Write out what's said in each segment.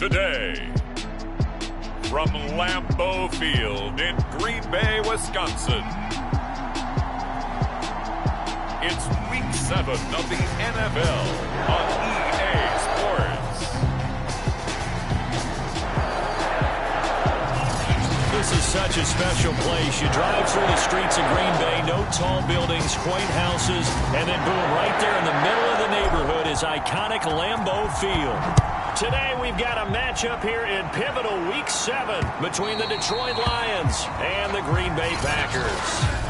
today. From Lambeau Field in Green Bay, Wisconsin. It's Week 7 of the NFL on EA Sports. This is such a special place. You drive through the streets of Green Bay, no tall buildings, quaint houses, and then boom, right there in the middle of the neighborhood is iconic Lambeau Field. Today we've got a matchup here in pivotal Week 7 between the Detroit Lions and the Green Bay Packers.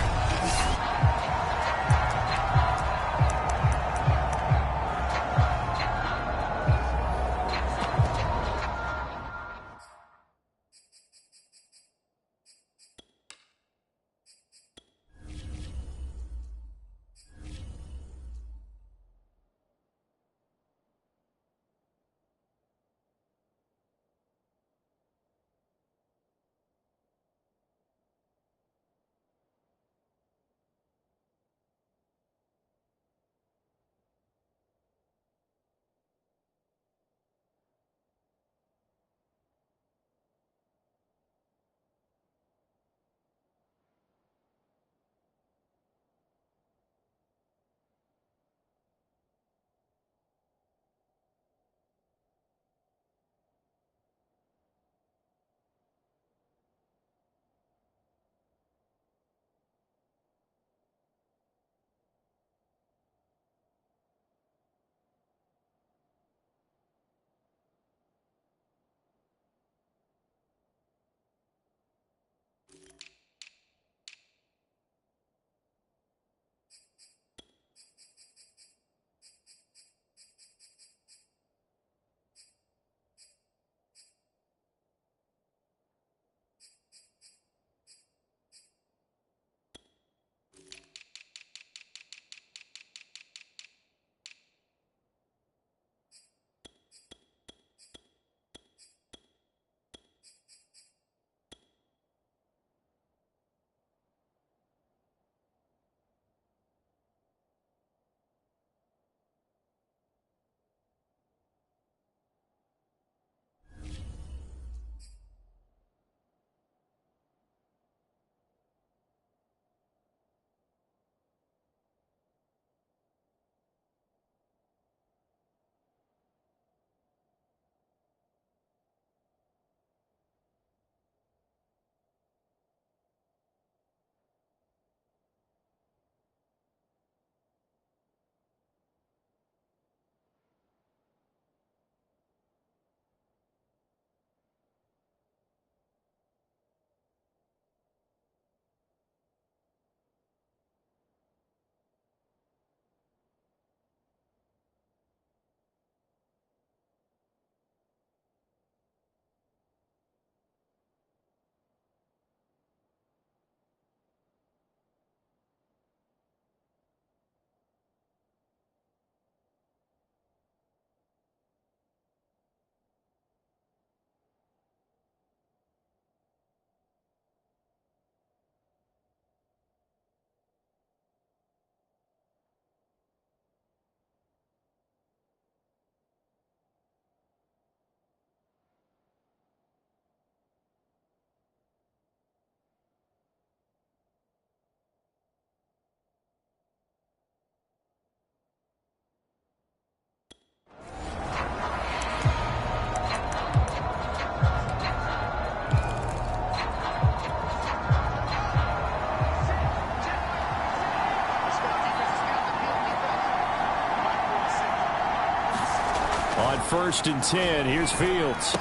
On 1st and 10, here's Fields.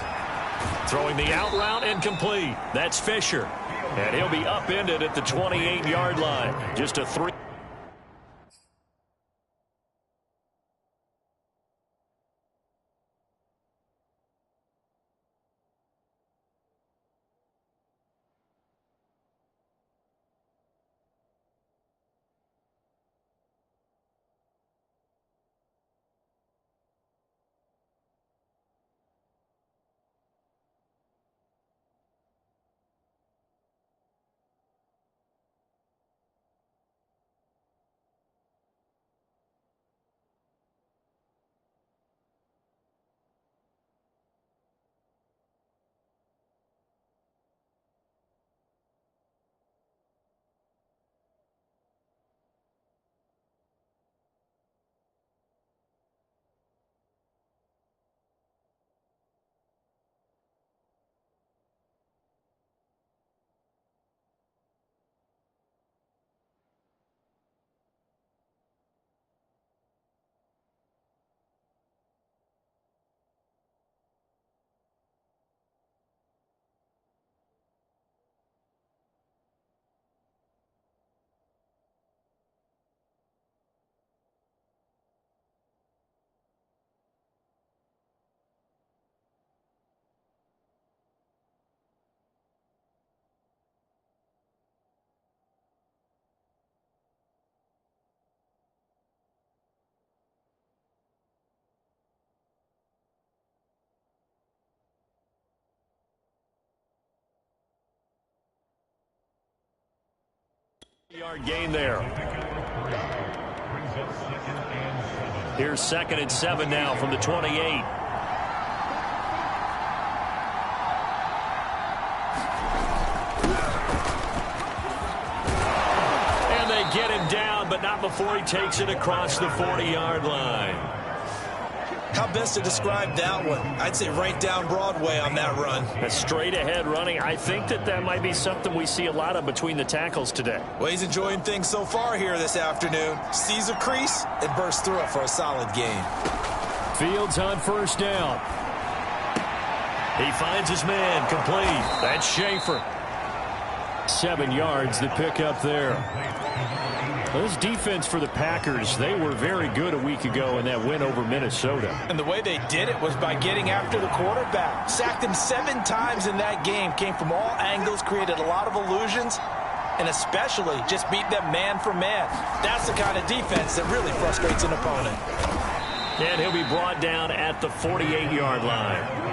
Throwing the out route incomplete. That's Fisher. And he'll be upended at the 28-yard line. Just a 3. Yard gain there. Here's 2nd and 7 now from the 28. And they get him down, but not before he takes it across the 40-yard line. How best to describe that one? I'd say right down Broadway on that run. A straight-ahead running. I think that might be something we see a lot of between the tackles today. Well, he's enjoying things so far here this afternoon. Sees a crease and bursts through it for a solid gain. Fields on 1st down. He finds his man, complete. That's Schaefer. 7 yards, the pickup there. Those defense for the Packers, they were very good a week ago in that win over Minnesota. And the way they did it was by getting after the quarterback. Sacked him 7 times in that game. Came from all angles, created a lot of illusions, and especially just beat them man for man. That's the kind of defense that really frustrates an opponent. And he'll be brought down at the 48-yard line.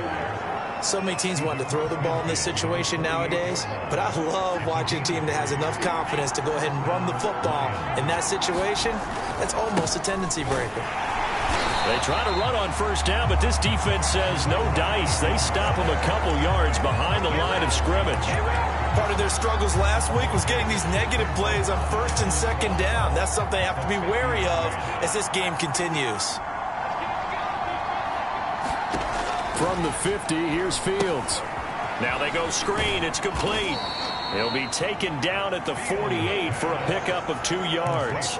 So many teams want to throw the ball in this situation nowadays, but I love watching a team that has enough confidence to go ahead and run the football. In that situation, that's almost a tendency breaker. They try to run on 1st down, but this defense says no dice. They stop them a couple yards behind the line of scrimmage. Part of their struggles last week was getting these negative plays on 1st and 2nd down. That's something they have to be wary of as this game continues. From the 50, here's Fields. Now they go screen. It's complete. He'll be taken down at the 48 for a pickup of 2 yards.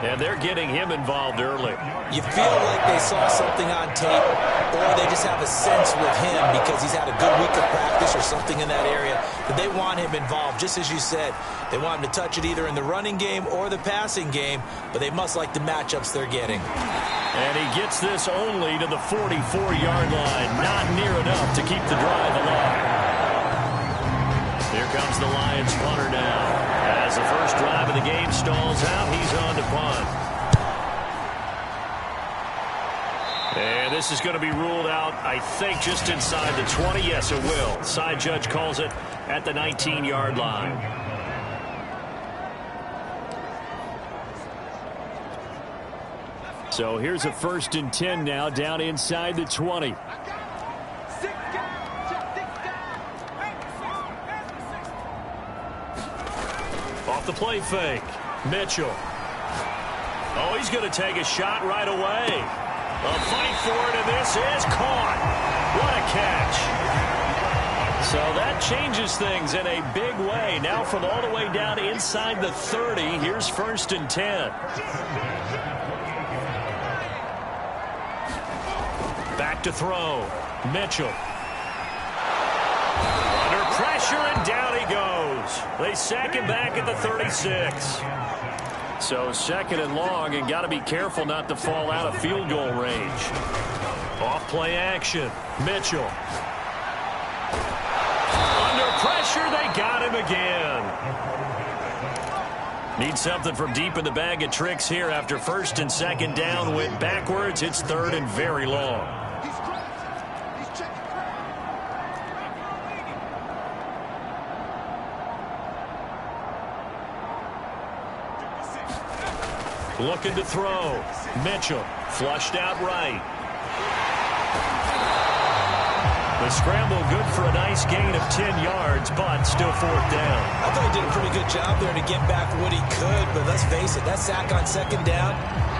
And they're getting him involved early. You feel like they saw something on tape, or they just have a sense with him because he's had a good week of practice or something in that area that they want him involved. Just as you said, they want him to touch it either in the running game or the passing game, but they must like the matchups they're getting. And he gets this only to the 44-yard line. Not near enough to keep the drive alive. Here comes the Lions punter now. As the first drive of the game stalls out, he's on to punt. And this is going to be ruled out, I think, just inside the 20. Yes, it will. Side judge calls it at the 19-yard line. So here's a 1st and 10 now, down inside the 20. Off the play fake. Mitchell. Oh, he's going to take a shot right away. A fight for it, and this is caught. What a catch. So that changes things in a big way. Now from all the way down inside the 30, here's 1st and 10. Back to throw. Mitchell. Under pressure, and down he goes. They sack him back at the 36. So 2nd and long, and got to be careful not to fall out of field goal range. Off play action. Mitchell. Under pressure, they got him again. Need something from deep in the bag of tricks here after 1st and 2nd down. Went backwards. It's 3rd and very long. Looking to throw. Mitchell flushed out right. The scramble good for a nice gain of 10 yards, but still 4th down. I thought he did a pretty good job there to get back what he could, but let's face it, that sack on 2nd down,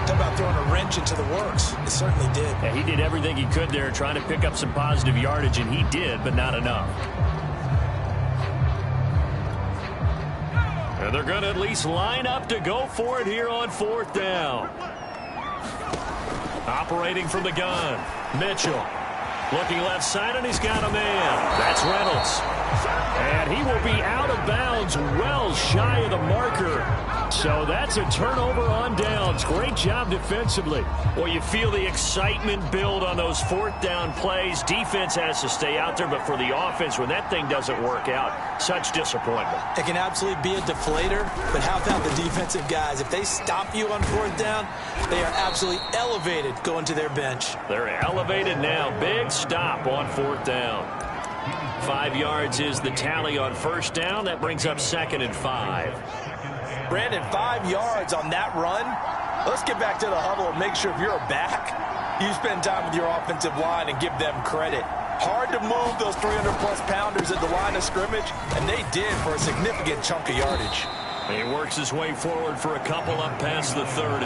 talk about throwing a wrench into the works. It certainly did. Yeah, he did everything he could there trying to pick up some positive yardage, and he did, but not enough. And they're going to at least line up to go for it here on 4th down. Operating from the gun, Mitchell. Looking left side, and he's got a man. That's Reynolds. And he will be out of bounds well shy of the marker. So that's a turnover on downs. Great job defensively. Well, you feel the excitement build on those 4th down plays. Defense has to stay out there, but for the offense, when that thing doesn't work out, such disappointment. It can absolutely be a deflator, but how about the defensive guys? If they stop you on 4th down, they are absolutely elevated going to their bench. They're elevated now. Big stop on 4th down. 5 yards is the tally on 1st down. That brings up 2nd and 5. Brandon, 5 yards on that run. Let's get back to the huddle and make sure if you're a back, you spend time with your offensive line and give them credit. Hard to move those 300-plus pounders at the line of scrimmage, and they did for a significant chunk of yardage. He works his way forward for a couple up past the 30.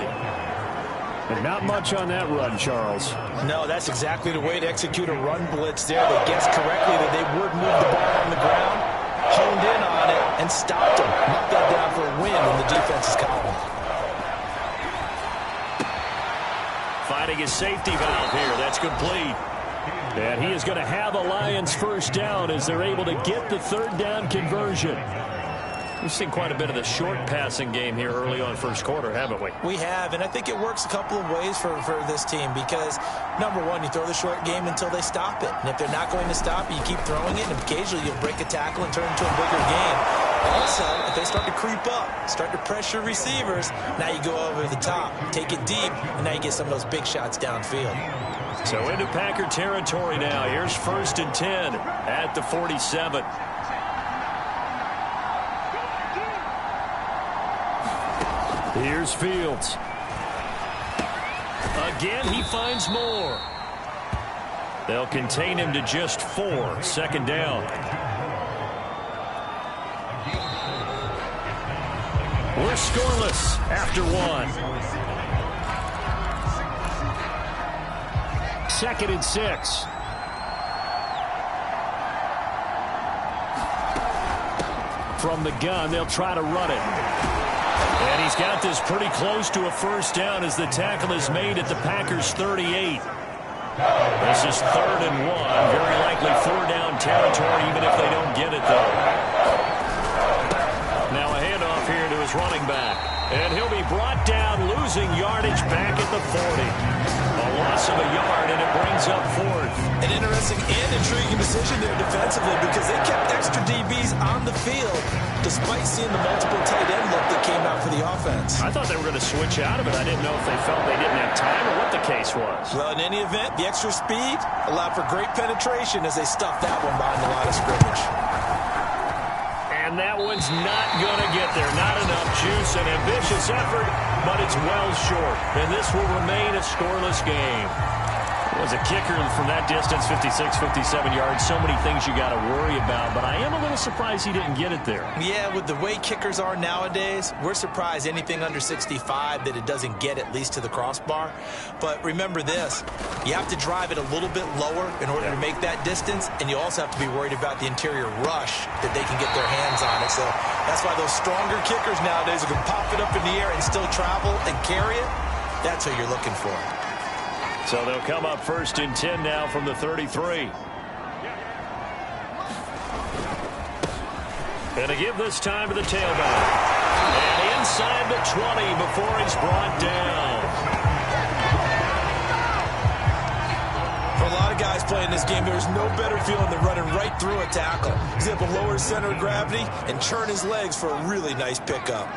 And not much on that run, Charles. No, that's exactly the way to execute a run blitz there. They guessed correctly that they would move the ball on the ground, honed in on it, and stopped him. Knocked that down for a win in the defense's column. Fighting his safety valve here. That's complete. And he is going to have a Lions first down as they're able to get the third down conversion. We've seen quite a bit of the short passing game here early on first quarter, haven't we? We have, and I think it works a couple of ways for this team because, number one, you throw the short game until they stop it. And if they're not going to stop it, you keep throwing it, and occasionally you'll break a tackle and turn it into a bigger game. Also, if they start to creep up, start to pressure receivers, now you go over the top, take it deep, and now you get some of those big shots downfield. So into Packer territory now. Here's 1st and 10 at the 47. Here's Fields. Again, he finds more. They'll contain him to just 4. 2nd down. We're scoreless after 1. 2nd and 6. From the gun, they'll try to run it. And he's got this pretty close to a first down as the tackle is made at the Packers' 38. This is 3rd and 1. Very likely 4-down territory, even if they don't get it, though. Now a handoff here to his running back. And he'll be brought down, losing yardage back at the 40. A loss of a yard, and it brings up 4th. An interesting and intriguing decision there defensively because they kept extra DBs on the field despite seeing the multiple tight end look that came out for the offense. I thought they were going to switch out of it. I didn't know if they felt they didn't have time or what the case was. Well, in any event, the extra speed allowed for great penetration as they stuffed that one behind the line of scrimmage. And that one's not going to get there. Not enough juice, an ambitious effort, but it's well short. And this will remain a scoreless game. Was a kicker from that distance, 56, 57 yards. So many things you got to worry about, but I am a little surprised he didn't get it there. Yeah, with the way kickers are nowadays, we're surprised anything under 65 that it doesn't get at least to the crossbar. But remember this, you have to drive it a little bit lower in order to make that distance, and you also have to be worried about the interior rush that they can get their hands on it. So that's why those stronger kickers nowadays who can pop it up in the air and still travel and carry it, that's who you're looking for. So they'll come up 1st and 10 now from the 33. And to give this time to the tailback. And inside the 20 before he's brought down. For a lot of guys playing this game, there's no better feeling than running right through a tackle. He's able to lower his center of gravity and churn his legs for a really nice pickup.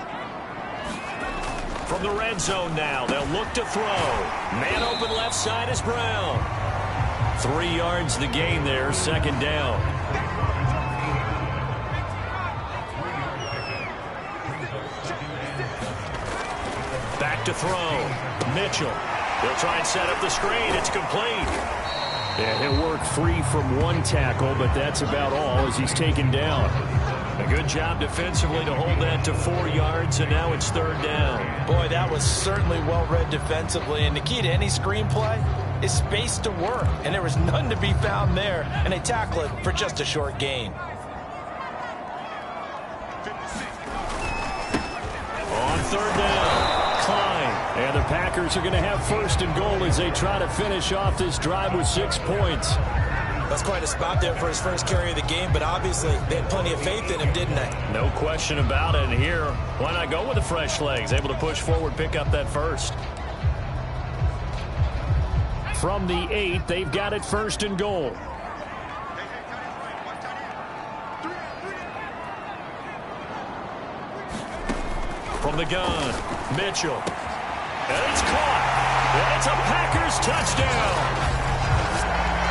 From the red zone now, they'll look to throw. Man open left side is Brown. 3 yards the gain there, 2nd down. Back to throw. Mitchell. They'll try and set up the screen. It's complete. Yeah, he'll work free from 1 tackle, but that's about all as he's taken down. A good job defensively to hold that to 4 yards, and now it's 3rd down. Boy, that was certainly well-read defensively, and the key to any screenplay is space to work, and there was none to be found there, and they tackle it for just a short gain. On 3rd down, Klein. And the Packers are going to have 1st and goal as they try to finish off this drive with 6 points. That's quite a spot there for his first carry of the game, but obviously they had plenty of faith in him, didn't they? No question about it. And here, why not go with the fresh legs? Able to push forward, pick up that 1st. From the 8, they've got it 1st and goal. From the gun, Mitchell. And it's caught. And it's a Packers touchdown.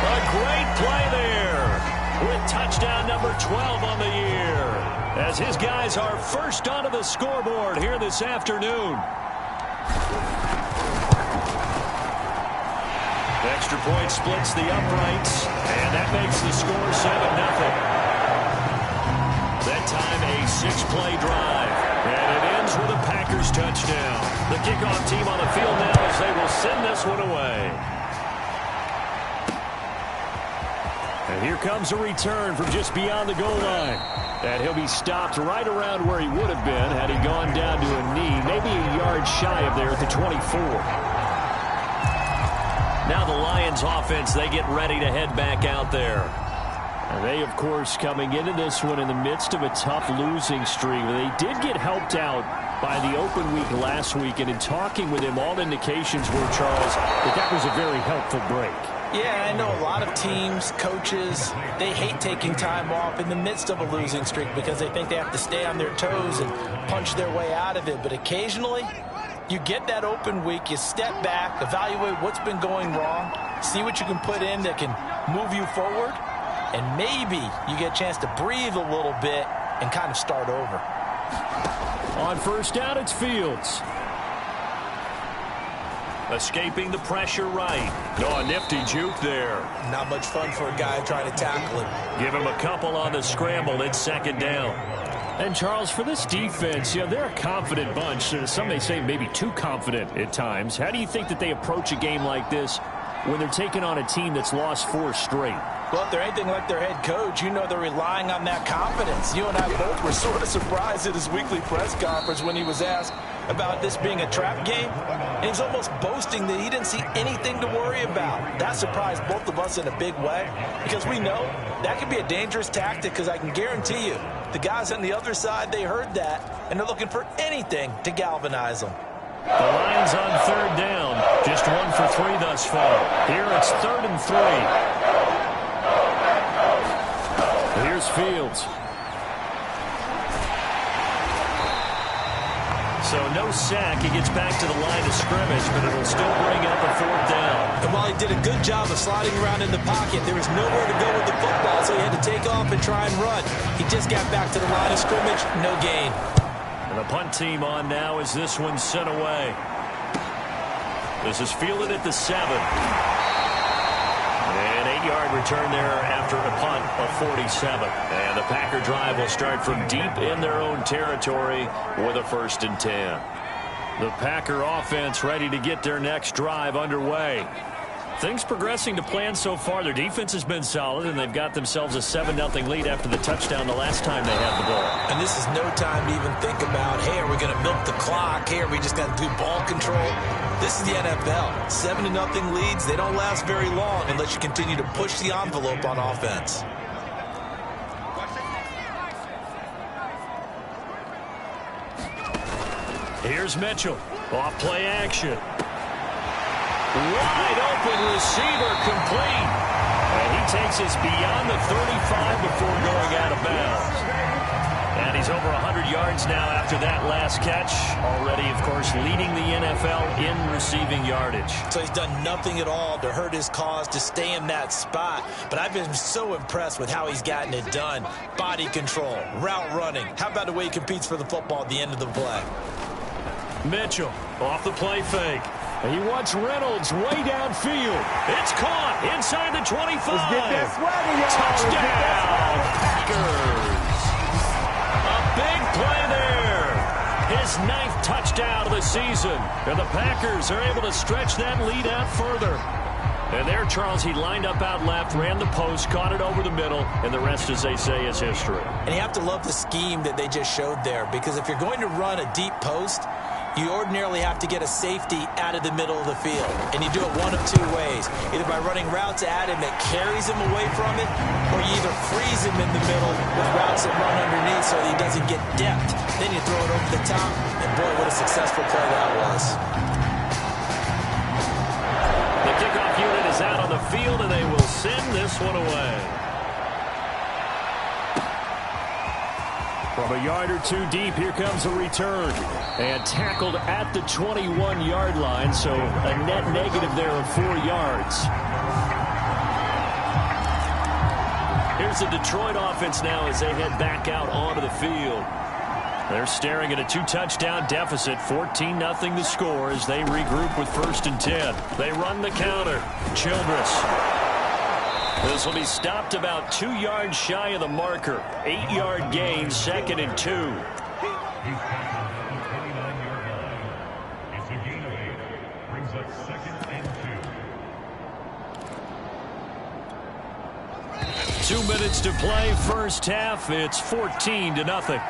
A great play there. with touchdown number 12 on the year, as his guys are first onto the scoreboard here this afternoon. Extra point splits the uprights, and that makes the score 7-0. That time a 6-play drive, and it ends with a Packers touchdown. The kickoff team on the field now as they will send this one away. And here comes a return from just beyond the goal line. And he'll be stopped right around where he would have been had he gone down to a knee, maybe a yard shy of there at the 24. Now the Lions offense, they get ready to head back out there. And they, of course, coming into this one in the midst of a tough losing streak. They did get helped out by the open week last week, and in talking with him, all indications were, Charles, that was a very helpful break. Yeah, I know a lot of teams, coaches, they hate taking time off in the midst of a losing streak because they think they have to stay on their toes and punch their way out of it. But occasionally, you get that open week, you step back, evaluate what's been going wrong, see what you can put in that can move you forward, and maybe you get a chance to breathe a little bit and kind of start over. On first down, it's Fields. Escaping the pressure right. Oh, a nifty juke there. Not much fun for a guy trying to tackle him. Give him a couple on the scramble. It's second down. And, Charles, for this defense, they're a confident bunch. Some may say maybe too confident at times. How do you think that they approach a game like this when they're taking on a team that's lost 4 straight? Well, if they're anything like their head coach, you know they're relying on that confidence. You and I both were sort of surprised at his weekly press conference when he was asked about this being a trap game. And he's almost boasting that he didn't see anything to worry about. That surprised both of us in a big way because we know that could be a dangerous tactic because I can guarantee you the guys on the other side, they heard that, and they're looking for anything to galvanize them. The Lions on third down. Just 1 for 3 thus far. Here it's 3rd and 3. Here's Fields. So no sack. He gets back to the line of scrimmage, but it'll still bring up a 4th down. And while he did a good job of sliding around in the pocket, there was nowhere to go with the football, so he had to take off and try and run. He just got back to the line of scrimmage, no gain. And the punt team on now as this one's sent away. This is fielded at the 7. An 8-yard return there after a punt of 47. And the Packer drive will start from deep in their own territory with a 1st and 10. The Packer offense ready to get their next drive underway. Things progressing to plan so far. Their defense has been solid, and they've got themselves a 7-0 lead after the touchdown the last time they had the ball. And this is no time to even think about, hey, are we going to milk the clock? Hey, are we just going to do ball control? This is the NFL. 7-0 leads, they don't last very long unless you continue to push the envelope on offense. Here's Mitchell. Off play action. Wide open receiver complete. And he takes us beyond the 35 before going out of bounds. And he's over 100 yards now after that last catch. Already, of course, leading the NFL in receiving yardage. So he's done nothing at all to hurt his cause to stay in that spot. But I've been so impressed with how he's gotten it done. Body control, route running. How about the way he competes for the football at the end of the play? Mitchell off the play fake. He wants Reynolds way downfield. It's caught inside the 25. Let's get that swagger, y'all. Touchdown, Packers. A big play there. His 9th touchdown of the season. And the Packers are able to stretch that lead out further. And there, Charles, he lined up out left, ran the post, caught it over the middle, and the rest, as they say, is history. And you have to love the scheme that they just showed there, because if you're going to run a deep post, you ordinarily have to get a safety out of the middle of the field. And you do it one of 2 ways. Either by running routes at him that carries him away from it, or you either freeze him in the middle with routes that run underneath so that he doesn't get depth. Then you throw it over the top, and boy, what a successful play that was. The kickoff unit is out on the field, and they will send this one away. From a yard or 2 deep, here comes a return. And tackled at the 21-yard line, so a net negative there of 4 yards. Here's the Detroit offense now as they head back out onto the field. They're staring at a 2-touchdown deficit, 14-0 the score as they regroup with 1st and 10. They run the counter. Childress. This will be stopped about 2 yards shy of the marker. 8-yard gain, 2nd and 2. It's a gain of 8. Brings up 2nd and 2. 2 minutes to play, first half. It's 14-0.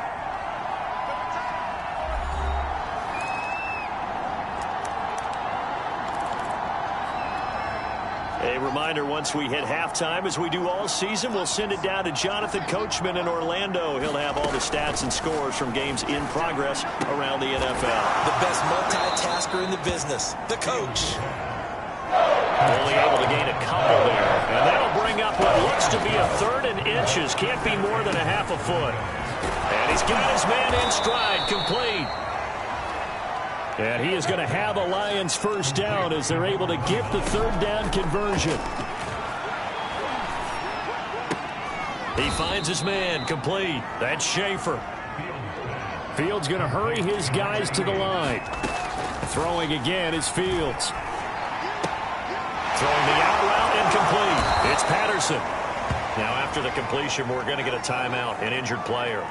A reminder, once we hit halftime, as we do all season, we'll send it down to Jonathan Coachman in Orlando. He'll have all the stats and scores from games in progress around the NFL. The best multitasker in the business, the coach. Only able to gain a couple there. And that'll bring up what looks to be a 3rd and inches. Can't be more than a half a foot. And he's got his man in stride, complete. And he is going to have a Lions first down as they're able to get the 3rd down conversion. He finds his man, complete. That's Schaefer. Fields going to hurry his guys to the line. Throwing again is Fields. Throwing the out route, incomplete. It's Patterson. Now after the completion, we're going to get a timeout, an injured player.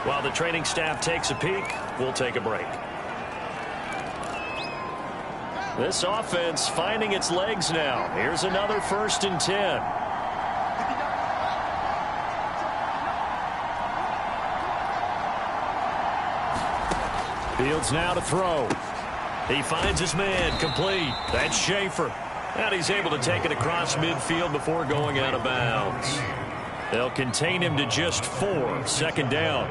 While the training staff takes a peek, we'll take a break. This offense finding its legs now. Here's another 1st and 10. Fields now to throw. He finds his man, complete. That's Schaefer. And he's able to take it across midfield before going out of bounds. They'll contain him to just 4, 2nd down.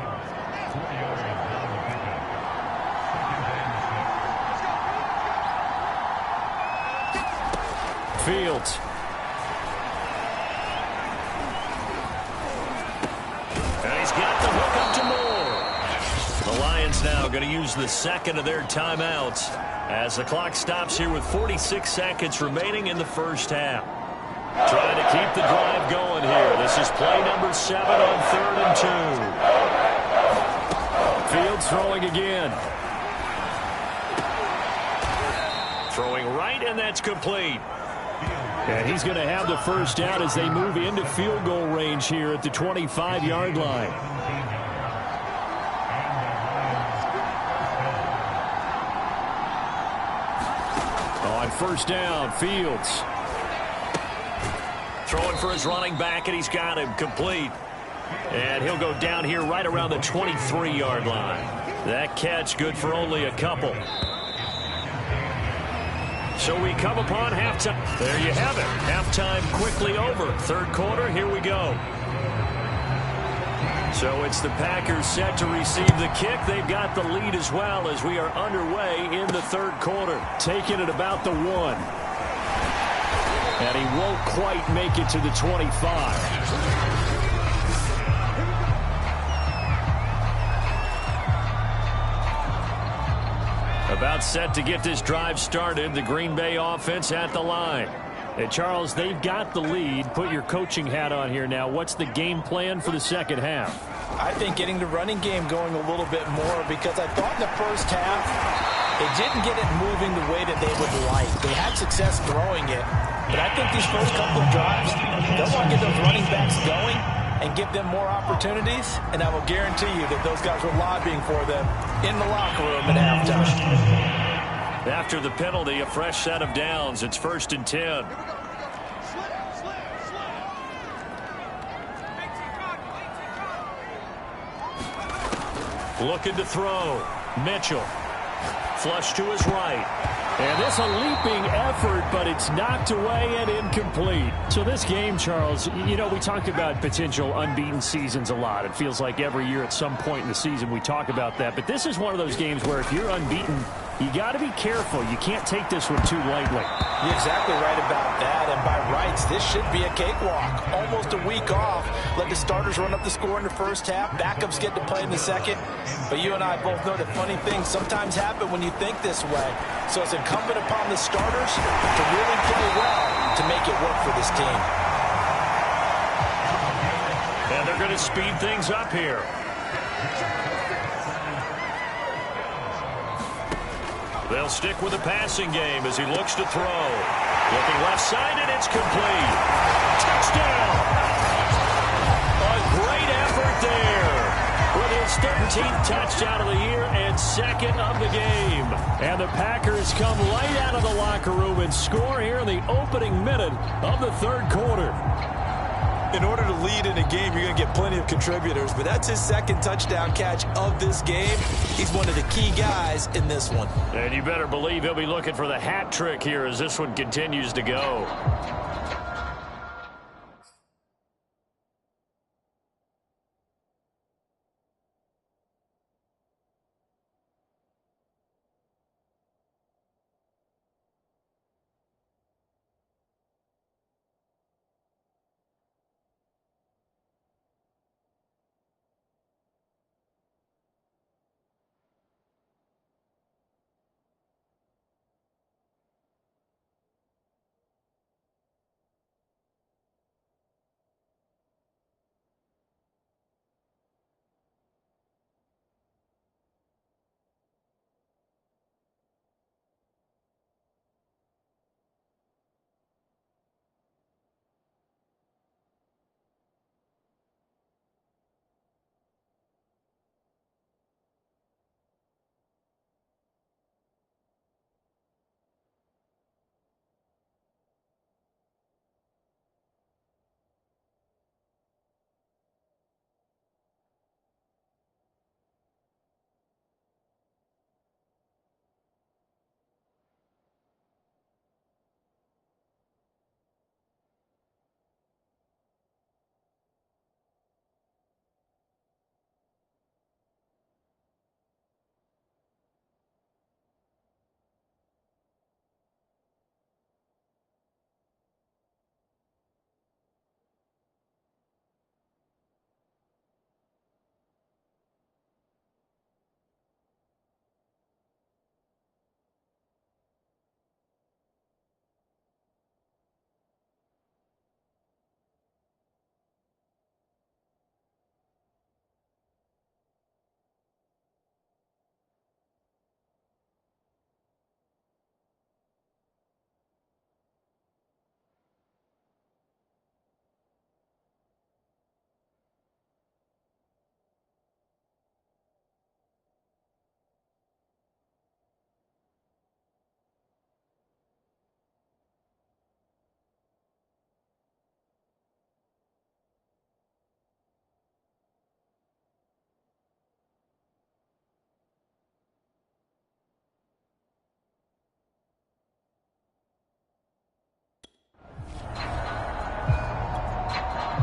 Fields. And he's got the hook up to Moore. The Lions now going to use the 2nd of their timeouts as the clock stops here with 46 seconds remaining in the first half. Trying to keep the drive going here. This is play number 7 on 3rd and 2. Fields throwing again. Throwing right, and that's complete. And he's going to have the first down as they move into field goal range here at the 25-yard line. On 1st down, Fields. Throwing for his running back, and he's got him complete. And he'll go down here right around the 23-yard line. That catch good for only a couple. So we come upon halftime. There you have it. Halftime quickly over. 3rd quarter, here we go. So it's the Packers set to receive the kick. They've got the lead as well as we are underway in the 3rd quarter. Taking it about the 1. And he won't quite make it to the 25. About set to get this drive started. The Green Bay offense at the line. And Charles, they've got the lead. Put your coaching hat on here now. What's the game plan for the 2nd half? I think getting the running game going a little bit more, because I thought in the first half they didn't get it moving the way that they would like. They had success throwing it, but I think these first couple of drives, they'll want to get those running backs going and give them more opportunities, and I will guarantee you that those guys were lobbying for them in the locker room at halftime. After the penalty, a fresh set of downs. It's 1st and 10. Looking to throw. Mitchell. Flush to his right. And this a leaping effort, but it's knocked away and incomplete. So this game, Charles, you know, we talk about potential unbeaten seasons a lot. It feels like every year at some point in the season we talk about that. But this is one of those games where if you're unbeaten, you got to be careful. You can't take this one too lightly. You're exactly right about that. And by rights, this should be a cakewalk. Almost a week off. Let the starters run up the score in the first half. Backups get to play in the second. But you and I both know that funny things sometimes happen when you think this way. So it's incumbent upon the starters to really play well to make it work for this team. They're going to speed things up here. They'll stick with the passing game as he looks to throw. Looking left side, and it's complete. Touchdown! A great effort there with his 13th touchdown of the year and second of the game. And the Packers come right out of the locker room and score here in the opening minute of the third quarter. In order to lead in a game, you're going to get plenty of contributors, but that's his second touchdown catch of this game. He's one of the key guys in this one. And you better believe he'll be looking for the hat trick here as this one continues to go.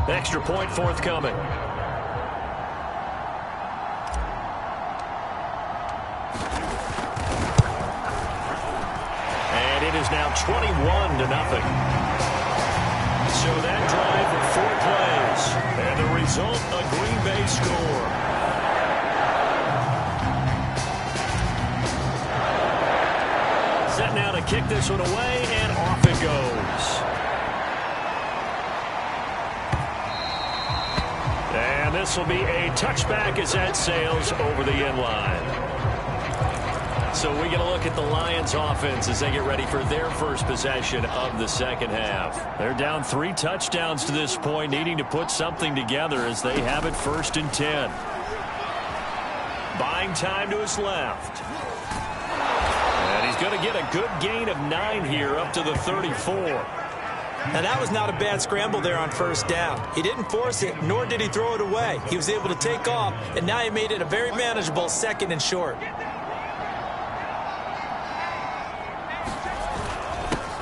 Extra point forthcoming. And it is now 21-0. So that drive with 4 plays. And the result, a Green Bay score. Set now to kick this one away, and off it goes. And this will be a touchback as that sails over the end line. So we get a look at the Lions offense as they get ready for their first possession of the second half. They're down 3 touchdowns to this point, needing to put something together as they have it 1st and 10. Buying time to his left. And he's going to get a good gain of 9 here up to the 34. Now, that was not a bad scramble there on 1st down. He didn't force it, nor did he throw it away. He was able to take off, and now he made it a very manageable 2nd and short.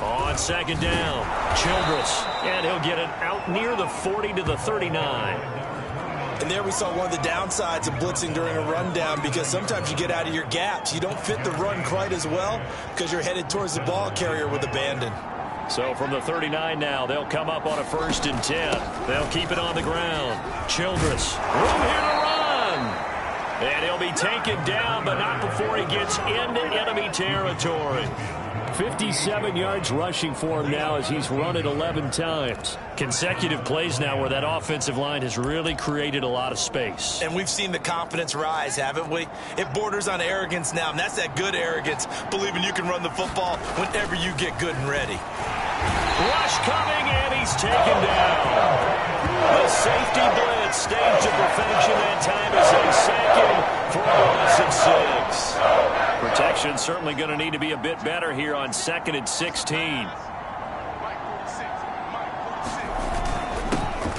On 2nd down, Childress, and he'll get it out near the 40 to the 39. And there we saw one of the downsides of blitzing during a rundown, because sometimes you get out of your gaps. You don't fit the run quite as well because you're headed towards the ball carrier with abandon. So from the 39 now, they'll come up on a 1st and 10. They'll keep it on the ground. Childress, room here to run. And he'll be taken down, but not before he gets into enemy territory. 57 yards rushing for him now as he's run it 11 times. Consecutive plays now where that offensive line has really created a lot of space. And we've seen the confidence rise, haven't we? It borders on arrogance now, and that's that good arrogance, believing you can run the football whenever you get good and ready. Rush coming, and he's taken down. The safety blitz staged to perfection that time as they sack him for a loss of 6. Protection certainly going to need to be a bit better here on 2nd and 16.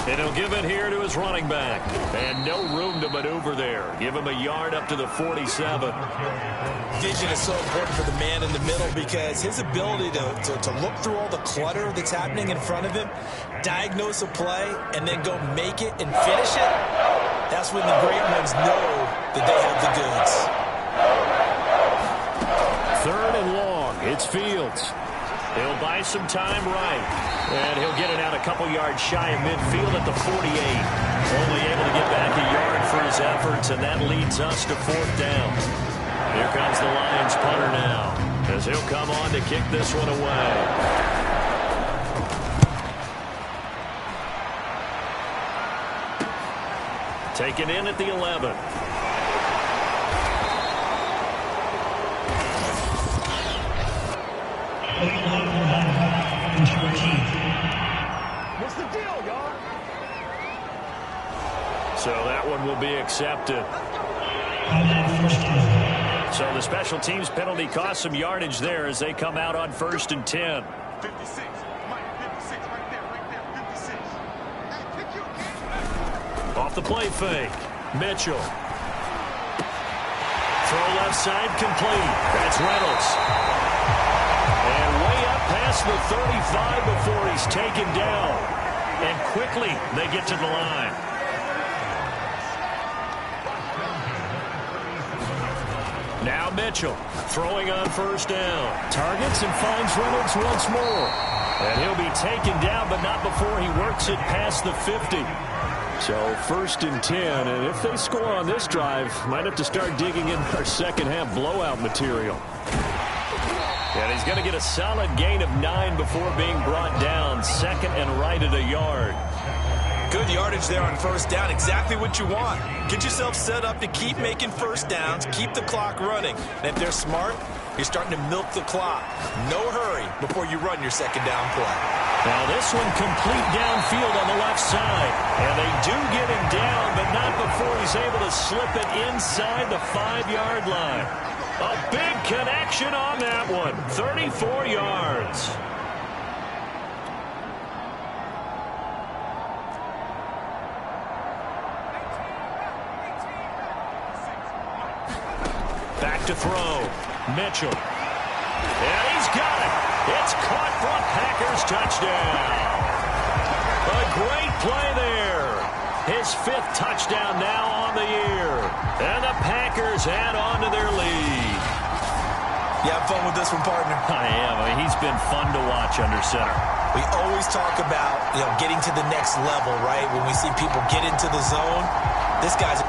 And he'll give it here to his running back. And no room to maneuver there. Give him a yard up to the 47. Vision is so important for the man in the middle because his ability to look through all the clutter that's happening in front of him, diagnose a play, and then go make it and finish it, that's when the great ones know that they have the goods. 3rd and long. It's Fields. He'll buy some time right. And he'll get it out a couple yards shy of midfield at the 48. Only able to get back a yard for his efforts, and that leads us to 4th down. Here comes the Lions punter now, as he'll come on to kick this one away. Taken in at the 11. What's the deal, y'all? So that one will be accepted. So the special teams penalty cost some yardage there as they come out on 1st and 10. 56. Mike, 56 right there, 56. Off the play fake. Mitchell. Throw left side complete. That's Reynolds. And way up past the 35 before he's taken down. And quickly they get to the line. Now Mitchell throwing on 1st down. Targets and finds Reynolds once more. And he'll be taken down, but not before he works it past the 50. So 1st and 10, and if they score on this drive, might have to start digging in our second half blowout material. And he's going to get a solid gain of 9 before being brought down. 2nd and right at a yard. Good yardage there on 1st down. Exactly what you want. Get yourself set up to keep making 1st downs, keep the clock running. And if they're smart, you're starting to milk the clock. No hurry before you run your 2nd down play. Now this one complete downfield on the left side. And they do get him down, but not before he's able to slip it inside the 5-yard line. A big connection on that one. 34 yards. Back to throw. Mitchell. And he's got it. It's caught for a Packers touchdown. A great play there. His 5th touchdown now on the year. And the Packers add on to their lead. You have fun with this one, partner? I am. I mean, he's been fun to watch under center. We always talk about, getting to the next level, right? When we see people get into the zone, this guy's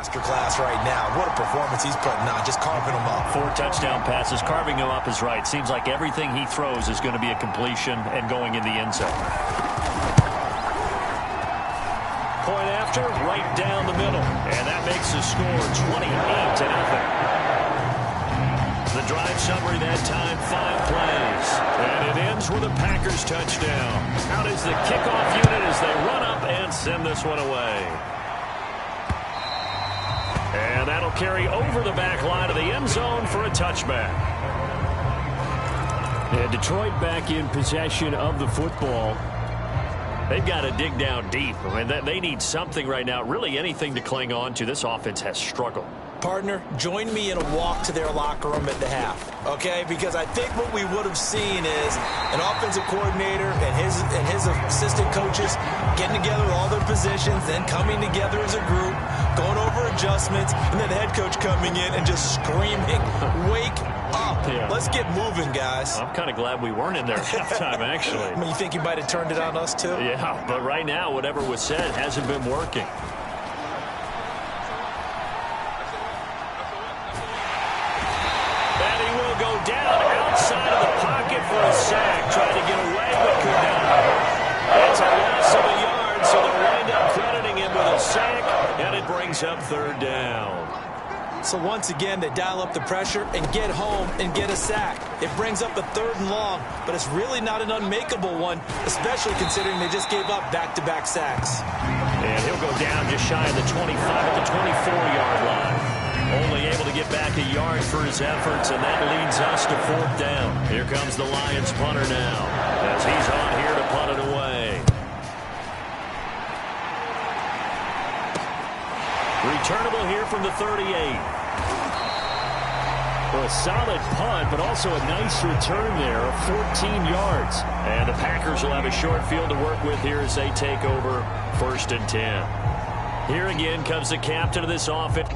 masterclass right now. What a performance he's putting on, just carving them up. 4 touchdown passes, carving him up is right. Seems like everything he throws is going to be a completion and going in the end zone. Point after, right down the middle. And that makes the score 28-0. The drive summary that time, 5 plays. And it ends with a Packers touchdown. Out is the kickoff unit as they run up and send this one away. And that'll carry over the back line of the end zone for a touchback. And Detroit back in possession of the football. They've got to dig down deep. I mean, they need something right now, really anything to cling on to. This offense has struggled. Partner, join me in a walk to their locker room at the half, okay? Because I think what we would have seen is an offensive coordinator and his assistant coaches getting together with all their positions, then coming together as a group, going over adjustments, and then the head coach coming in and just screaming, wake up. Yeah. Let's get moving, guys. I'm kind of glad we weren't in there at halftime, actually. I mean, you think you might have turned it on us, too? Yeah, but right now, whatever was said hasn't been working. Down outside of the pocket for a sack. Tried to get away, but could not. It's a loss of a yard, so they'll wind up crediting him with a sack, and it brings up 3rd down. So once again, they dial up the pressure and get home and get a sack. It brings up a 3rd and long, but it's really not an unmakeable one, especially considering they just gave up back-to-back sacks. And he'll go down just shy of the 25 at the 24-yard line. Only able to get back a yard for his efforts, and that leads us to 4th down. Here comes the Lions punter now, as he's on here to punt it away. Returnable here from the 38. Well, a solid punt, but also a nice return there of 14 yards. And the Packers will have a short field to work with here as they take over 1st and 10. Here again comes the captain of this offense.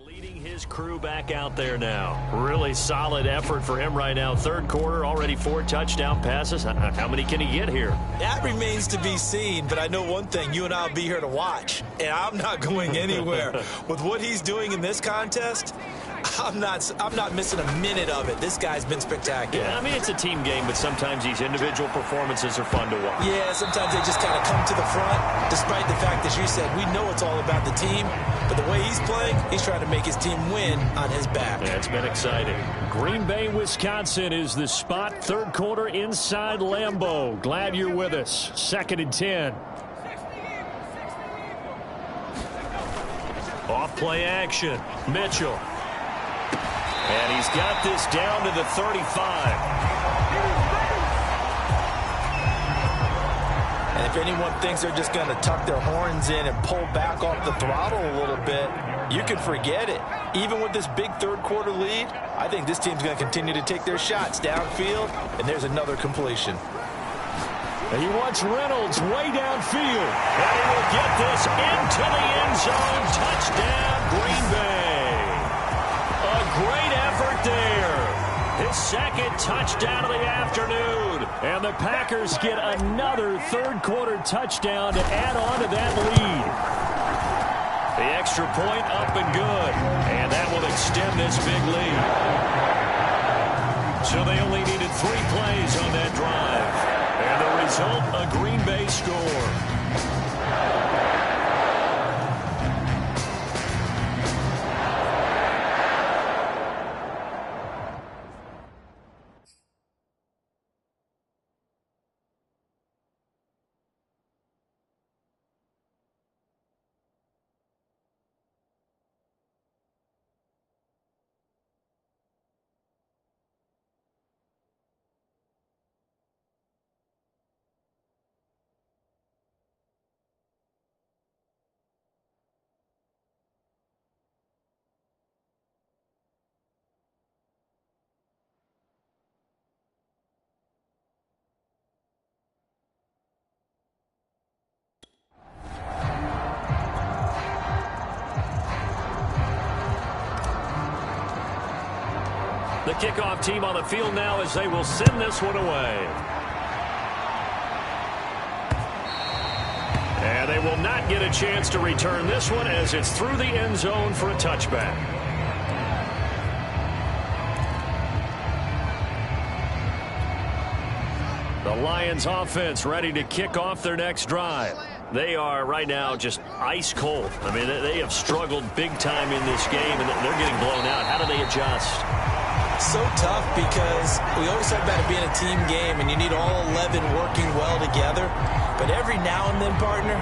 Leading his crew back out there now. Really solid effort for him right now. 3rd quarter, already 4 touchdown passes. How many can he get here? That remains to be seen, but I know one thing. You and I will be here to watch, and I'm not going anywhere. With what he's doing in this contest, I'm not missing a minute of it. This guy's been spectacular. Yeah, I mean, it's a team game, but sometimes these individual performances are fun to watch. Yeah, sometimes they just kind of come to the front, despite the fact, as you said, we know it's all about the team, but the way he's playing, he's trying to make his team win on his back. Yeah, it's been exciting. Green Bay, Wisconsin is the spot. Third quarter inside Lambeau. Glad you're with us. 2nd and 10. Off play action. Mitchell. And he's got this down to the 35. And if anyone thinks they're just going to tuck their horns in and pull back off the throttle a little bit, you can forget it. Even with this big third quarter lead, I think this team's going to continue to take their shots downfield, and there's another completion. And he wants Reynolds way downfield. And he will get this into the end zone. Touchdown, Green Bay. A great effort there. His second touchdown of the afternoon. And the Packers get another third quarter touchdown to add on to that lead. The extra point up and good. And that will extend this big lead. So they only needed 3 plays on that drive. And the result, a Green Bay score. The kickoff team on the field now as they will send this one away. And they will not get a chance to return this one as it's through the end zone for a touchback. The Lions offense ready to kick off their next drive. They are right now just ice cold. I mean, they have struggled big time in this game, and they're getting blown out. How do they adjust? So tough because we always talk about it being a team game and you need all 11 working well together. But every now and then, partner,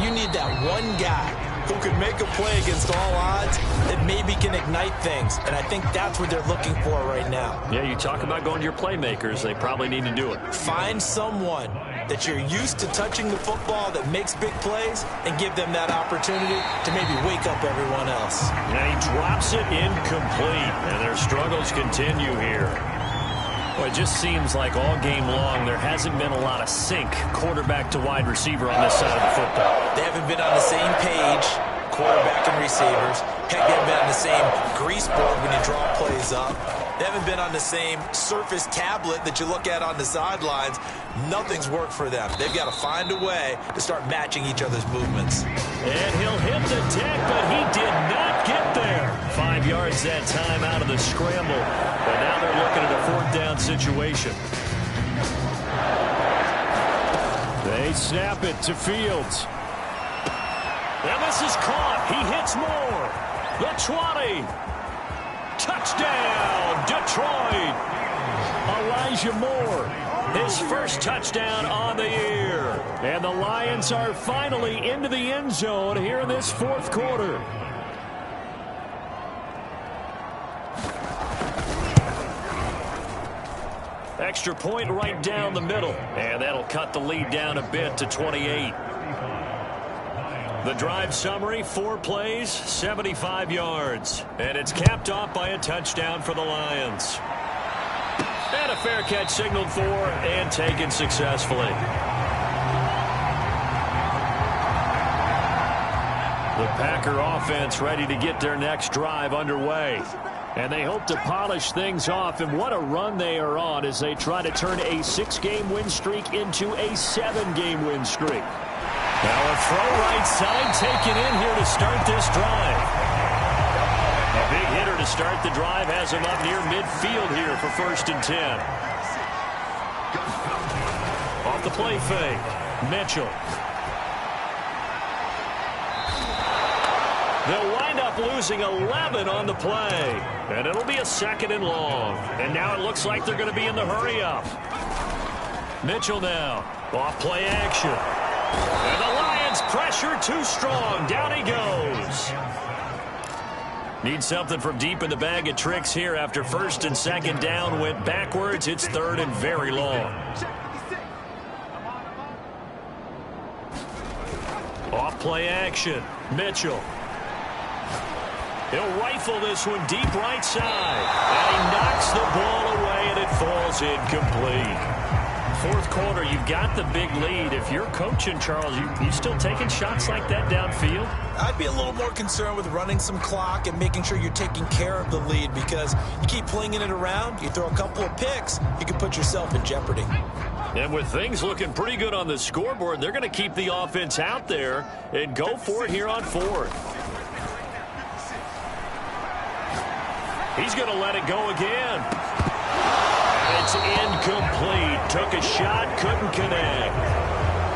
you need that one guy who can make a play against all odds that maybe can ignite things. And I think that's what they're looking for right now. Yeah, you talk about going to your playmakers. They probably need to do it. Find someone that you're used to touching the football that makes big plays and give them that opportunity to maybe wake up everyone else. And he drops it incomplete, and their struggles continue here. Well, it just seems like all game long there hasn't been a lot of sync quarterback to wide receiver on this side of the football. They haven't been on the same page, quarterback and receivers. Heck, they haven't been on the same grease board when you draw plays up. They haven't been on the same Surface tablet that you look at on the sidelines. Nothing's worked for them. They've got to find a way to start matching each other's movements. And he'll hit the deck, but he did not get there. 5 yards that time out of the scramble. But now they're looking at a 4th down situation. They snap it to Fields. And this is caught. He hits more. The 20. Touchdown, Detroit. Elijah Moore, his first touchdown on the year. And the Lions are finally into the end zone here in this 4th quarter. Extra point right down the middle. And that'll cut the lead down a bit to 28. The drive summary, 4 plays, 75 yards. And it's capped off by a touchdown for the Lions. And a fair catch signaled for and taken successfully. The Packer offense ready to get their next drive underway. And they hope to polish things off. And what a run they are on as they try to turn a 6-game win streak into a 7-game win streak. Now a throw right side taken in here to start this drive. A big hitter to start the drive has him up near midfield here for 1st and 10. Off the play fake, Mitchell. They'll wind up losing 11 on the play. And it'll be a 2nd and long. And now it looks like they're going to be in the hurry-up. Mitchell now. Off play action. And the Lions pressure too strong. Down he goes. Need something from deep in the bag of tricks here after 1st and 2nd down went backwards. It's 3rd and very long. Off play action. Mitchell. He'll rifle this one deep right side. And he knocks the ball away, and it falls incomplete. 4th quarter, you've got the big lead. If you're coaching, Charles, you still taking shots like that downfield? I'd be a little more concerned with running some clock and making sure you're taking care of the lead, because you keep flinging it around, you throw a couple of picks, you can put yourself in jeopardy. And with things looking pretty good on the scoreboard, they're going to keep the offense out there and go for it here on 4th. He's going to let it go again. It's incomplete. Took a shot, couldn't connect.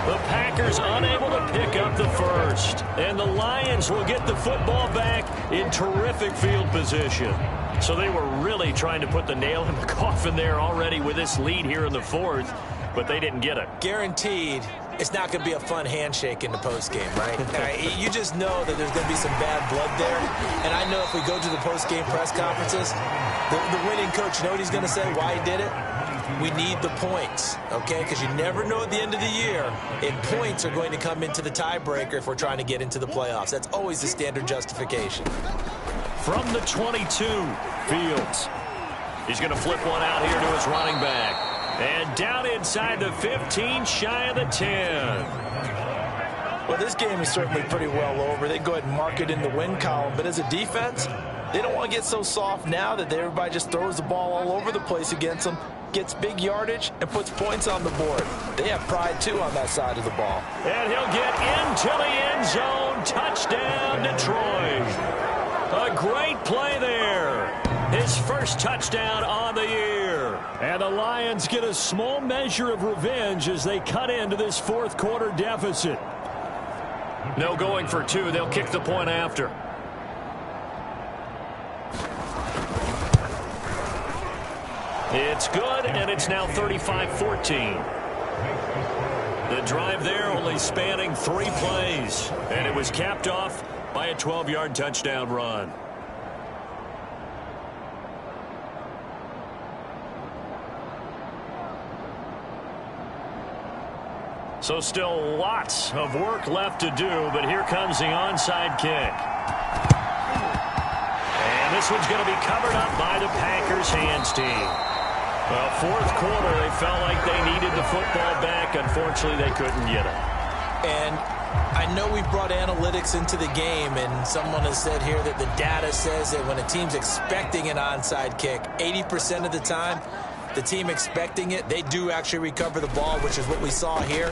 The Packers unable to pick up the first. And the Lions will get the football back in terrific field position. So they were really trying to put the nail in the coffin there already with this lead here in the 4th, but they didn't get it. Guaranteed, it's not going to be a fun handshake in the postgame, right? You just know that there's going to be some bad blood there. And I know if we go to the postgame press conferences, the winning coach, you know what he's going to say, why he did it? We need the points, okay? Because you never know at the end of the year if points are going to come into the tiebreaker if we're trying to get into the playoffs. That's always the standard justification. From the 22, Fields. He's going to flip one out here to his running back. And down inside the 15, shy of the 10. Well, this game is certainly pretty well over. They go ahead and mark it in the win column. But as a defense, they don't want to get so soft now that everybody just throws the ball all over the place against them, gets big yardage, and puts points on the board. They have pride, too, on that side of the ball. And he'll get into the end zone. Touchdown, Detroit. A great play there. His first touchdown on the year. And the Lions get a small measure of revenge as they cut into this 4th quarter deficit. No going for 2. They'll kick the point after. It's good, and it's now 35-14. The drive there only spanning 3 plays, and it was capped off by a 12-yard touchdown run. So still lots of work left to do, but here comes the onside kick. And this one's going to be covered up by the Packers hands team. Well, 4th quarter, they felt like they needed the football back. Unfortunately, they couldn't get it. And I know we brought analytics into the game, and someone has said here that the data says that when a team's expecting an onside kick, 80% of the time, the team expecting it, they do actually recover the ball, which is what we saw here.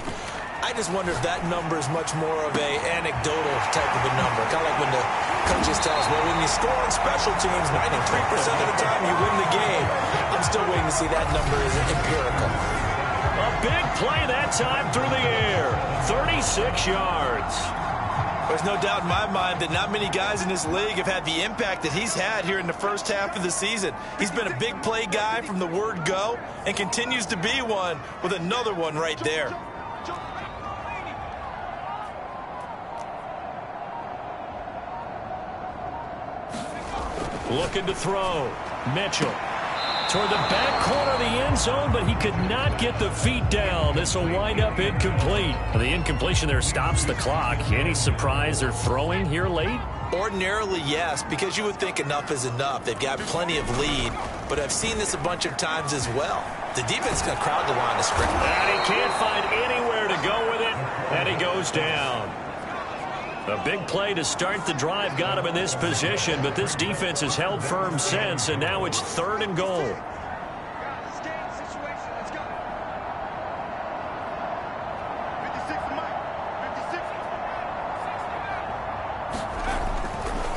I just wonder if that number is much more of a anecdotal type of a number. Kind of like when the coaches tell us, well, when you score on special teams, 93% of the time you win the game. I'm still waiting to see that number is empirical. A big play that time through the air. 36 yards. There's no doubt in my mind that not many guys in this league have had the impact that he's had here in the first half of the season. He's been a big play guy from the word go and continues to be one with another one right there. Looking to throw. Mitchell toward the back corner of the end zone, but he could not get the feet down. This will wind up incomplete. The incompletion there stops the clock. Any surprise they're throwing here late? Ordinarily, yes, because you would think enough is enough. They've got plenty of lead, but I've seen this a bunch of times as well. The defense is going to crowd the line of scrimmage. And he can't find anywhere to go with it, and he goes down. A big play to start the drive got him in this position, but this defense has held firm since, and now it's 3rd and goal.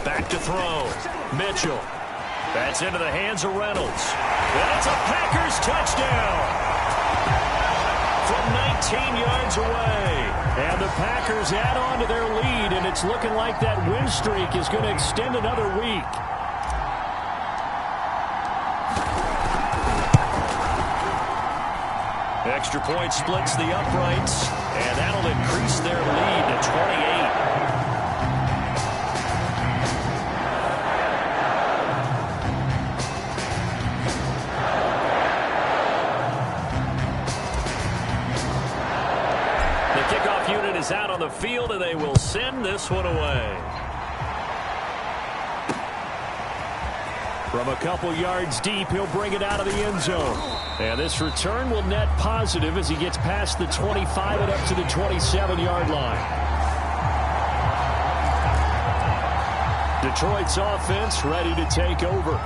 Back to throw. Mitchell. That's into the hands of Reynolds. That's a Packers touchdown from 19 yards away. And the Packers add on to their lead, and it's looking like that win streak is going to extend another week. Extra point splits the uprights, and that'll increase their lead to 28. Unit is out on the field, and they will send this one away. From a couple yards deep, he'll bring it out of the end zone. And this return will net positive as he gets past the 25 and up to the 27-yard line. Detroit's offense ready to take over.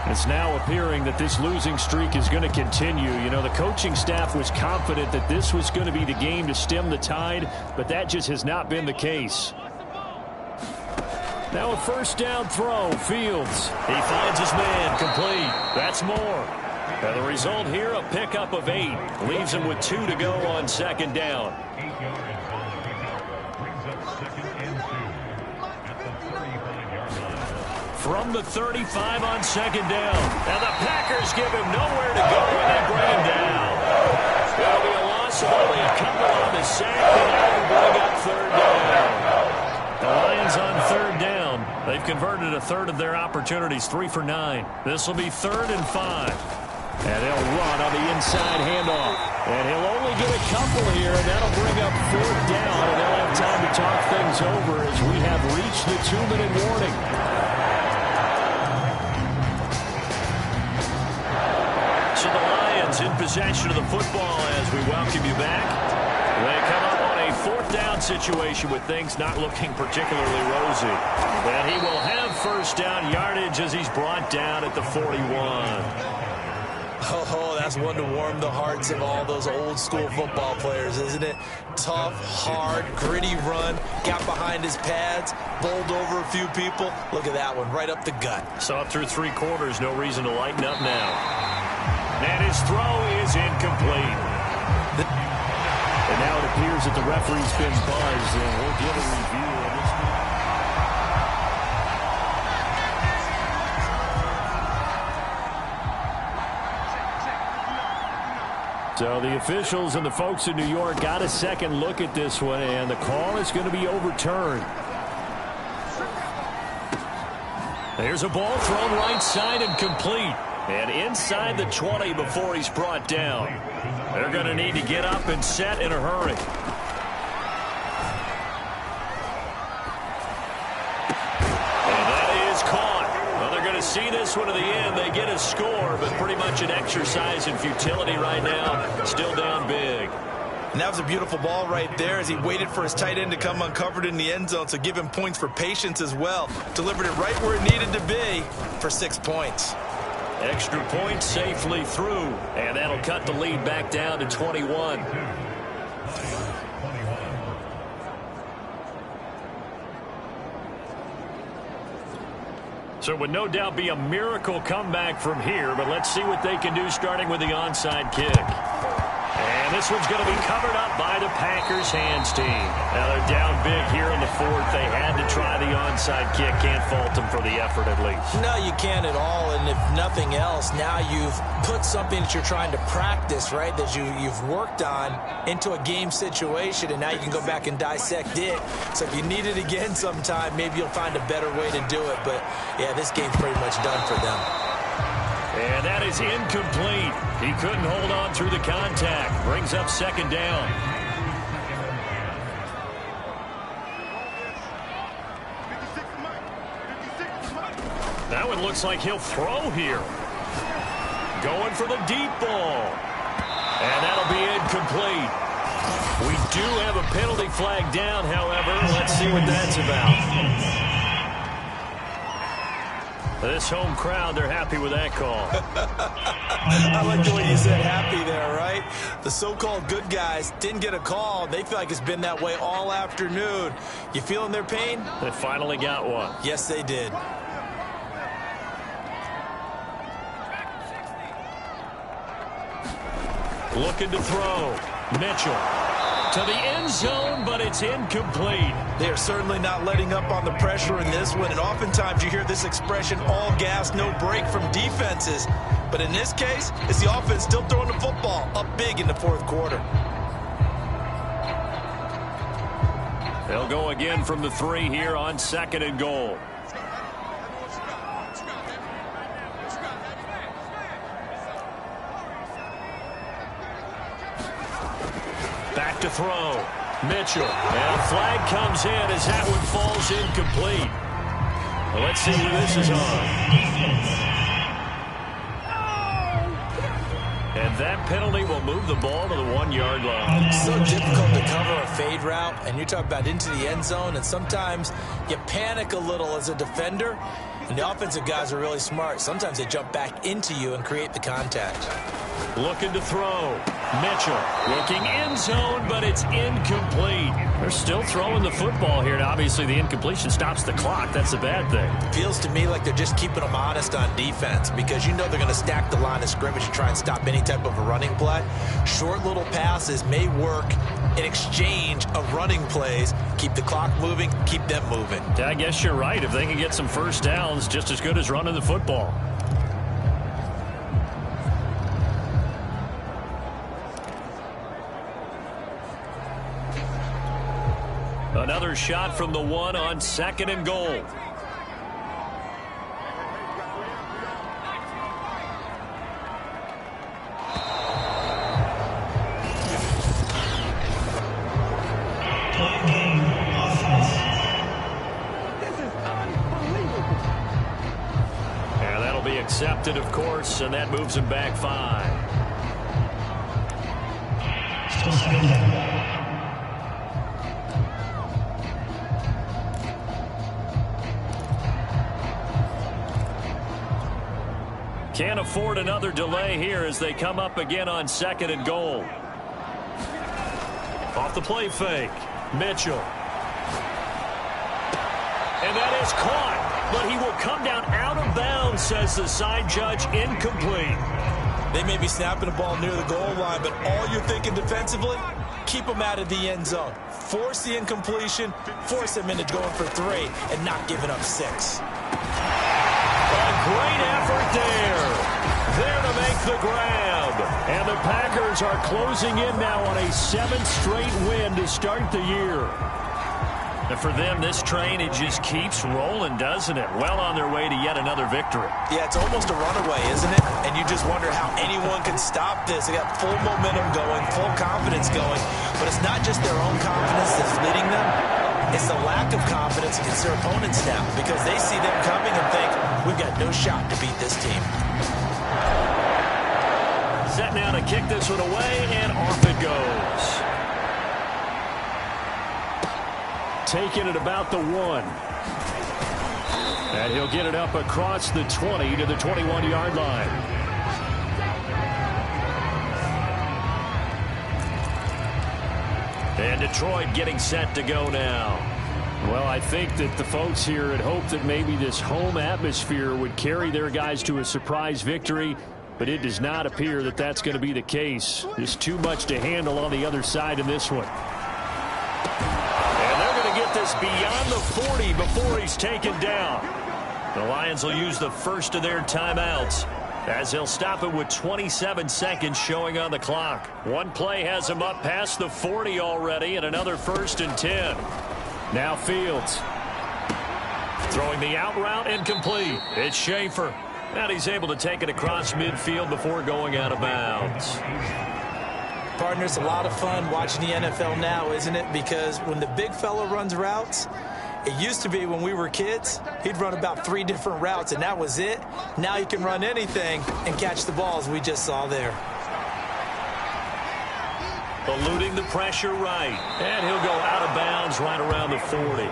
It's now appearing that this losing streak is going to continue. You know, the coaching staff was confident that this was going to be the game to stem the tide, but that just has not been the case. Now a first down throw, Fields. He finds his man, complete. That's more. And the result here, a pickup of 8. Leaves him with 2 to go on second down. From the 35 on second down. And the Packers give him nowhere to go, and they bring him down. That'll be a loss of only a couple on the sack, and now they bring up third down. The Lions on third down. They've converted a third of their opportunities, 3 for 9. This will be 3rd and 5. And they'll run on the inside handoff. And he'll only get a couple here, and that'll bring up 4th down, and they'll have time to talk things over as we have reached the 2-minute warning. So the Lions in possession of the football as we welcome you back. They come up on a 4th down situation with things not looking particularly rosy. And he will have first down yardage as he's brought down at the 41. Oh, that's one to warm the hearts of all those old school football players, isn't it? Tough, hard, gritty run, got behind his pads, bowled over a few people. Look at that one, right up the gut. Saw it through 3 quarters, no reason to lighten up now. And his throw is incomplete. And now it appears that the referee's been buzzed, and we'll get a review of this. So the officials and the folks in New York got a second look at this one, and the call is going to be overturned. There's a ball thrown right side and complete. And inside the 20 before he's brought down. They're going to need to get up and set in a hurry. And that is caught. Well, they're going to see this one to the end. They get a score, but pretty much an exercise in futility right now. Still down big. And that was a beautiful ball right there as he waited for his tight end to come uncovered in the end zone, so give him points for patience as well. Delivered it right where it needed to be for 6 points. Extra point safely through, and that'll cut the lead back down to 21. So it would no doubt be a miracle comeback from here, but let's see what they can do starting with the onside kick. And this one's going to be covered up by the Packers hands team. Now they're down big here in the 4th. They had to try the onside kick. Can't fault them for the effort at least. No, you can't at all. And if nothing else, now you've put something that you're trying to practice, right, that you've worked on into a game situation, and now you can go back and dissect it. So if you need it again sometime, maybe you'll find a better way to do it. But, yeah, this game's pretty much done for them. And that is incomplete. He couldn't hold on through the contact. Brings up second down. That one looks like he'll throw here. Going for the deep ball. And that'll be incomplete. We do have a penalty flag down, however. Let's see what that's about. This home crowd, they're happy with that call. I like the way you said happy there, right? The so-called good guys didn't get a call. They feel like it's been that way all afternoon. You feeling their pain? They finally got one. Yes, they did. Looking to throw. Mitchell to the end zone, but it's incomplete. They are certainly not letting up on the pressure in this one, and oftentimes you hear this expression, all gas, no break from defenses. But in this case, it's the offense still throwing the football up big in the fourth quarter. They'll go again from the 3 here on 2nd and goal. Back to throw. Mitchell. And a flag comes in as that one falls incomplete. Well, let's see who this is on. And that penalty will move the ball to the 1-yard line. So difficult to cover a fade route, and you're talking about into the end zone, and sometimes you panic a little as a defender, and the offensive guys are really smart. Sometimes they jump back into you and create the contact. Looking to throw. Mitchell looking end zone, but it's incomplete. They're still throwing the football here, and obviously the incompletion stops the clock. That's a bad thing. Feels to me like they're just keeping them honest on defense, because you know they're going to stack the line of scrimmage to try and stop any type of a running play. Short little passes may work in exchange of running plays. Keep the clock moving, keep them moving. I guess you're right. If they can get some first downs, just as good as running the football. Another shot from the 1 on 2nd and goal. And that'll be accepted, of course, and that moves him back 5. Still 2nd down. Can't afford another delay here as they come up again on 2nd and goal. Off the play fake. Mitchell. And that is caught, but he will come down out of bounds, says the side judge. Incomplete. They may be snapping the ball near the goal line, but all you're thinking defensively, keep them out of the end zone. Force the incompletion, force them into going for 3, and not giving up 6. Great effort there. There to make the grab. And the Packers are closing in now on a 7th straight win to start the year. And for them, this train, it just keeps rolling, doesn't it? Well on their way to yet another victory. Yeah, it's almost a runaway, isn't it? And you just wonder how anyone can stop this. They got full momentum going, full confidence going. But it's not just their own confidence that's leading them. It's the lack of confidence against their opponents now, because they see them coming and think, we've got no shot to beat this team. Set now to kick this one away, and off it goes. Taking it about the 1. And he'll get it up across the 20 to the 21-yard line. And Detroit getting set to go now. Well, I think that the folks here had hoped that maybe this home atmosphere would carry their guys to a surprise victory, but it does not appear that that's going to be the case. There's too much to handle on the other side in this one. And they're going to get this beyond the 40 before he's taken down. The Lions will use the first of their timeouts, as they'll stop it with 27 seconds showing on the clock. One play has him up past the 40 already, and another 1st and 10. Now Fields. Throwing the out route, incomplete. It's Schaefer. And he's able to take it across midfield before going out of bounds. Partner, it's a lot of fun watching the NFL now, isn't it? Because when the big fella runs routes, it used to be when we were kids, he'd run about 3 different routes, and that was it. Now he can run anything and catch the balls we just saw there. Eluding the pressure right. And he'll go out of bounds right around the 40.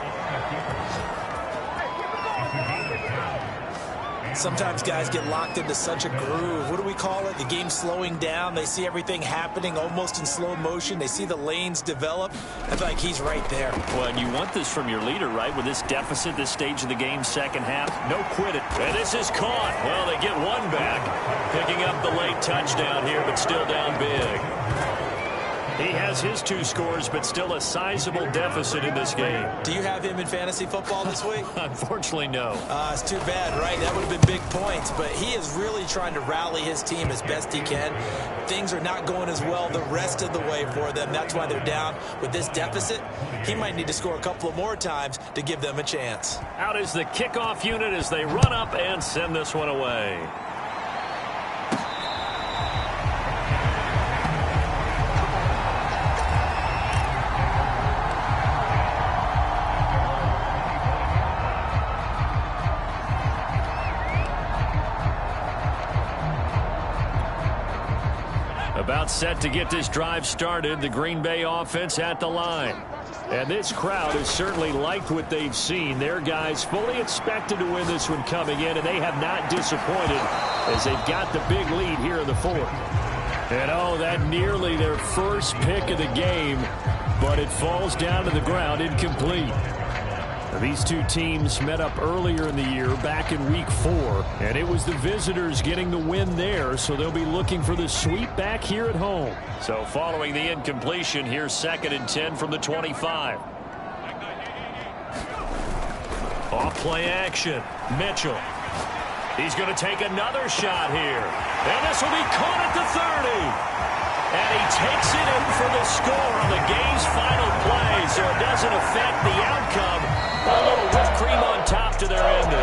Sometimes guys get locked into such a groove. What do we call it? The game's slowing down. They see everything happening almost in slow motion. They see the lanes develop. I feel like he's right there. Well, and you want this from your leader, right? With this deficit, this stage of the game, second half, no quit it. And this is caught. Well, they get one back. Picking up the late touchdown here, but still down big. He has his 2 scores, but still a sizable deficit in this game. Do you have him in fantasy football this week? Unfortunately, no. It's too bad, right? That would have been big points, but he is really trying to rally his team as best he can. Things are not going as well the rest of the way for them. That's why they're down with this deficit. He might need to score a couple of more times to give them a chance. Out is the kickoff unit as they run up and send this one away. About set to get this drive started, the Green Bay offense at the line. And this crowd has certainly liked what they've seen. Their guys fully expected to win this one coming in, and they have not disappointed as they've got the big lead here in the 4th. And oh, that nearly their first pick of the game, but it falls down to the ground incomplete. These two teams met up earlier in the year, back in week 4, and it was the visitors getting the win there, so they'll be looking for the sweep back here at home. So following the incompletion, here's 2nd and 10 from the 25. Off play action. Mitchell. He's going to take another shot here, and this will be caught at the 30. And he takes it in for the score on the game's final play, so it doesn't affect the outcome. A little whipped cream on top to their ending.